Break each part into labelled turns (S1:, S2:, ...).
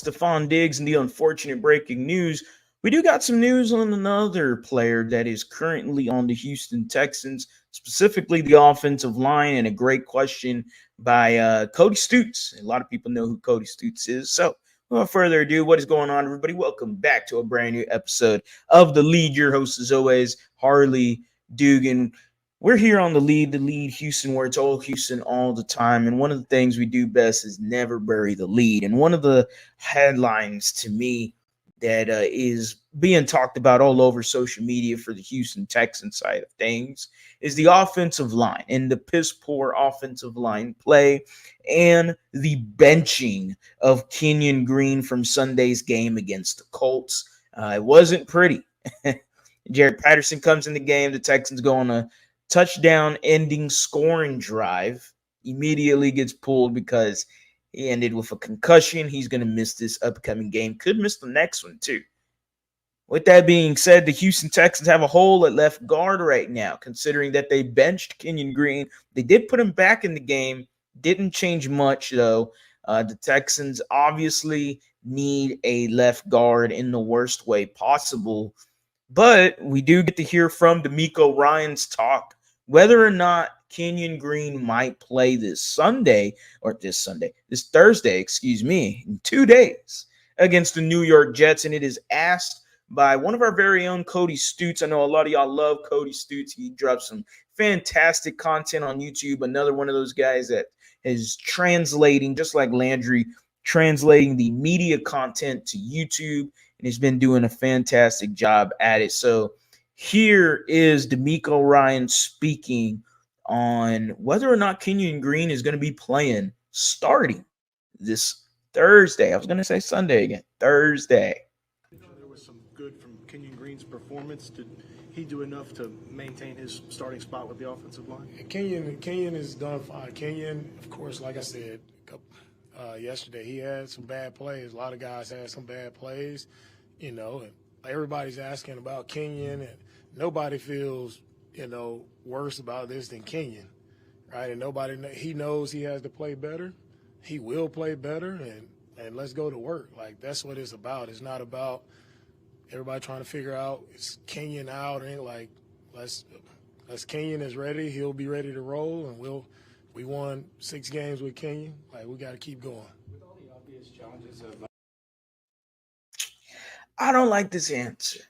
S1: Stephon Diggs and the unfortunate breaking news. We do got some news on another player that is currently on the Houston Texans, specifically the offensive line, and a great question by Cody Stutes. A lot of people know who Cody Stutes is. So, without further ado, what is going on, everybody? Welcome back to a brand new episode of The Lead. Your host, as always, Harley Dugan. We're here on the lead Houston, where it's all Houston all the time. And one of the things we do best is never bury the lead. And one of the headlines to me that is being talked about all over social media for the Houston Texans side of things is the offensive line and the piss poor offensive line play and the benching of Kenyon Green from Sunday's game against the Colts. It wasn't pretty. Jared Patterson comes in the game. The Texans go on a touchdown-ending scoring drive, immediately gets pulled because he ended with a concussion. He's going to miss this upcoming game. Could miss the next one, too. With that being said, the Houston Texans have a hole at left guard right now, considering that they benched Kenyon Green. They did put him back in the game. Didn't change much, though. The Texans obviously need a left guard in the worst way possible. But we do get to hear from DeMeco Ryans talk whether or not Kenyon Green might play this Thursday, in 2 days against the New York Jets. And it is asked by one of our very own Cody Stutes. I know a lot of y'all love Cody Stutes. He drops some fantastic content on YouTube. Another one of those guys that is translating, just like Landry, translating the media content to YouTube, and he's been doing a fantastic job at it. So here is DeMeco Ryan speaking on whether or not Kenyon Green is going to be playing starting this Thursday. I was going to say Sunday again. Thursday.
S2: There was some good from Kenyon Green's performance. Did he do enough to maintain his starting spot with the offensive line?
S3: Kenyon is done fine. Kenyon, of course, like I said yesterday, he had some bad plays. A lot of guys had some bad plays, and everybody's asking about Kenyon, and nobody feels, worse about this than Kenyon, right? And he knows he has to play better. He will play better, and let's go to work. Like, that's what it's about. It's not about everybody trying to figure out, is Kenyon out? And like, let's Kenyon is ready. He'll be ready to roll, and we won 6 games with Kenyon. Like, we got to keep going.
S4: With all the obvious challenges of
S1: I don't like this answer.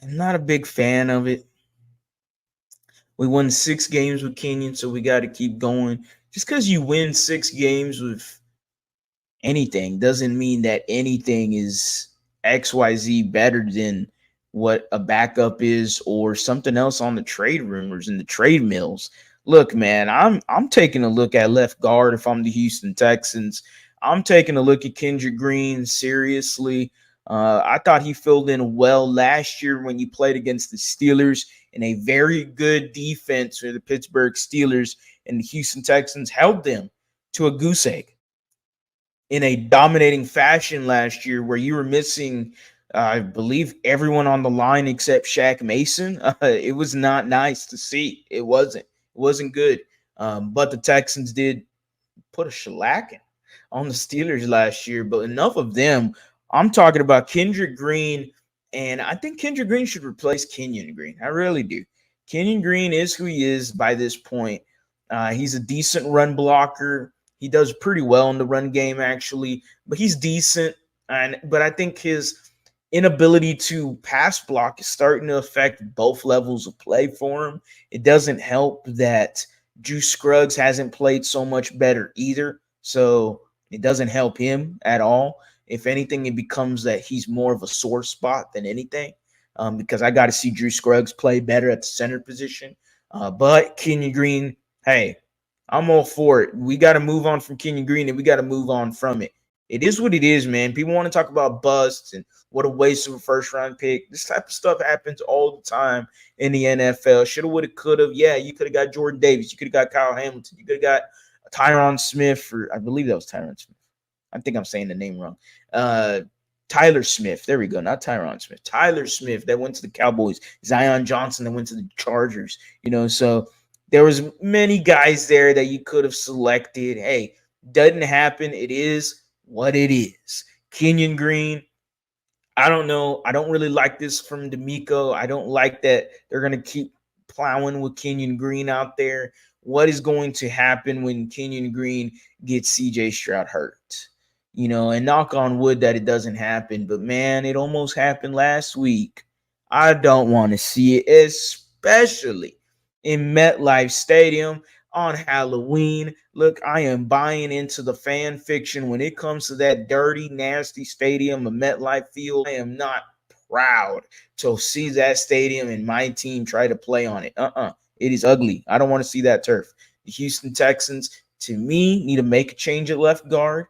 S1: I'm not a big fan of it. We won 6 games with Kenyon, so we got to keep going. Just because you win 6 games with anything doesn't mean that anything is XYZ better than what a backup is or something else on the trade rumors and the trade mills. Look, man, I'm taking a look at left guard if I'm the Houston Texans. I'm taking a look at Kendrick Green seriously. I thought he filled in well last year when he played against the Steelers in a very good defense for the Pittsburgh Steelers, and the Houston Texans held them to a goose egg in a dominating fashion last year, where you were missing, I believe, everyone on the line except Shaq Mason. It was not nice to see. It wasn't good. But the Texans did put a shellacking on the Steelers last year. But enough of them. I'm talking about Kendrick Green, and I think Kendrick Green should replace Kenyon Green. I really do. Kenyon Green is who he is by this point. He's a decent run blocker. He does pretty well in the run game, actually, but he's decent. But I think his inability to pass block is starting to affect both levels of play for him. It doesn't help that Drew Scruggs hasn't played so much better either, so it doesn't help him at all. If anything, it becomes that he's more of a sore spot than anything, because I got to see Drew Scruggs play better at the center position. But Kenyon Green, hey, I'm all for it. We got to move on from Kenyon Green, and we got to move on from it. It is what it is, man. People want to talk about busts and what a waste of a first-round pick. This type of stuff happens all the time in the NFL. Shoulda, woulda, coulda. Yeah, you could have got Jordan Davis. You could have got Kyle Hamilton. You could have got Tyron Smith, or I believe that was Tyron Smith. I think I'm saying the name wrong. Tyler Smith. There we go. Not Tyron Smith. Tyler Smith that went to the Cowboys. Zion Johnson that went to the Chargers. So there was many guys there that you could have selected. Hey, doesn't happen. It is what it is. Kenyon Green, I don't know. I don't really like this from DeMeco. I don't like that they're going to keep plowing with Kenyon Green out there. What is going to happen when Kenyon Green gets CJ Stroud hurt? And knock on wood that it doesn't happen. But, man, it almost happened last week. I don't want to see it, especially in MetLife Stadium on Halloween. Look, I am buying into the fan fiction when it comes to that dirty, nasty stadium of MetLife Field. I am not proud to see that stadium and my team try to play on it. It is ugly. I don't want to see that turf. The Houston Texans, to me, need to make a change at left guard.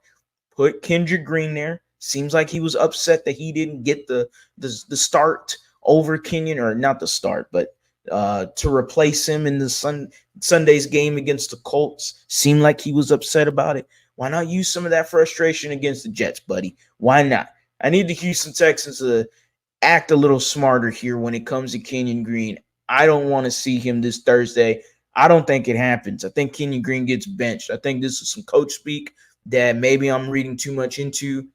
S1: Put Kendrick Green there. Seems like he was upset that he didn't get the start over Kenyon, or not the start, but to replace him in the Sunday's game against the Colts. Seemed like he was upset about it. Why not use some of that frustration against the Jets, buddy? Why not? I need the Houston Texans to act a little smarter here when it comes to Kenyon Green. I don't want to see him this Thursday. I don't think it happens. I think Kenyon Green gets benched. I think this is some coach speak that maybe I'm reading too much into.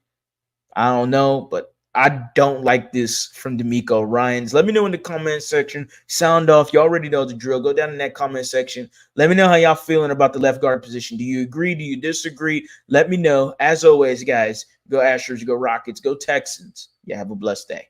S1: I don't know, but I don't like this from DeMeco Ryans. Let me know in the comment section. Sound off. You already know the drill. Go down in that comment section. Let me know how y'all feeling about the left guard position. Do you agree? Do you disagree? Let me know. As always, guys, go Astros, go Rockets, go Texans. Yeah, have a blessed day.